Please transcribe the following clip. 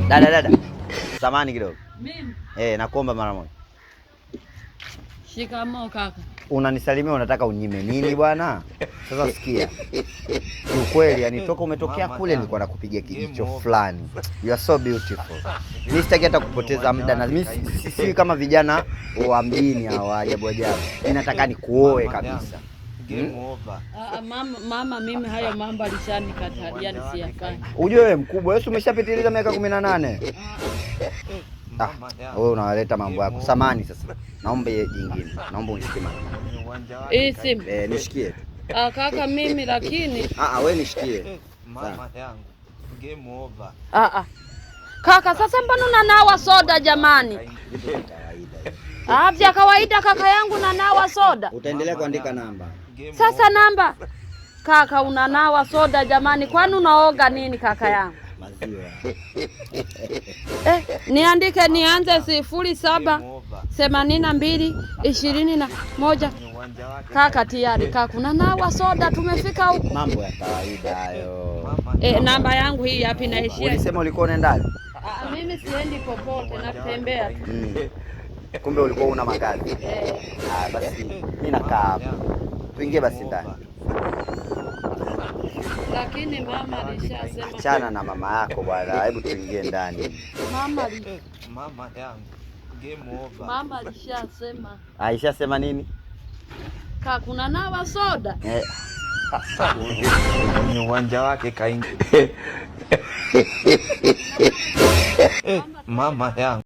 Dada. Samahani kidogo. Mimi? Nakuomba mara moja. Shikamoo kaka. Unanisalimia unataka unyime nini bwana? Sasa sikia. Ukweli yani toka umetokea kule nilikuwa nakupigia kijicho fulani. You are so beautiful. Mimi sitaki hata kupoteza muda na mimi si kama vijana wa mjini hawa ajabu. Mimi nataka nikuoe kabisa. Mama mimi hayo mambo alishanikatalia nisiyafanye. Ujue wewe mkubwa, wewe umeshapitiliza miaka 18. Wewe unaleta mambo yako. Samani sasa. Naomba jingine. Naomba unishikie. Simu. Nishikie. Kaka mimi lakini wewe nishikie. Mama yangu. Game over. Kaka sasa mbona unanawa soda jamani? Vya kawaida kaka yangu nanawa soda. Utaendelea kuandika namba. Sasa namba. Kaka unanawa soda jamani, kwani unaoga nini kaka yangu? Maziwa. Niandike nianze 078221. Kaka tayari kaka unanawa soda, tumefika huko. Mambo ya kawaida hayo. Namba yangu hii hapa inaishia. Ulisema ulikuwa unaenda? Mimi siendi popote, natembea tu. Kumbe ulikuwa una makazi. Basi mimi nakaa hapa. Tuingie basi ndani. Lakini mama alishasema. Achana na mama yako bwana. Hebu tuingie ndani. Mama yangu. Game over. Mama alishasema. Aishasema nini? Kaka kuna nawa soda. Ni uwanja wake kaingia. Mama yangu.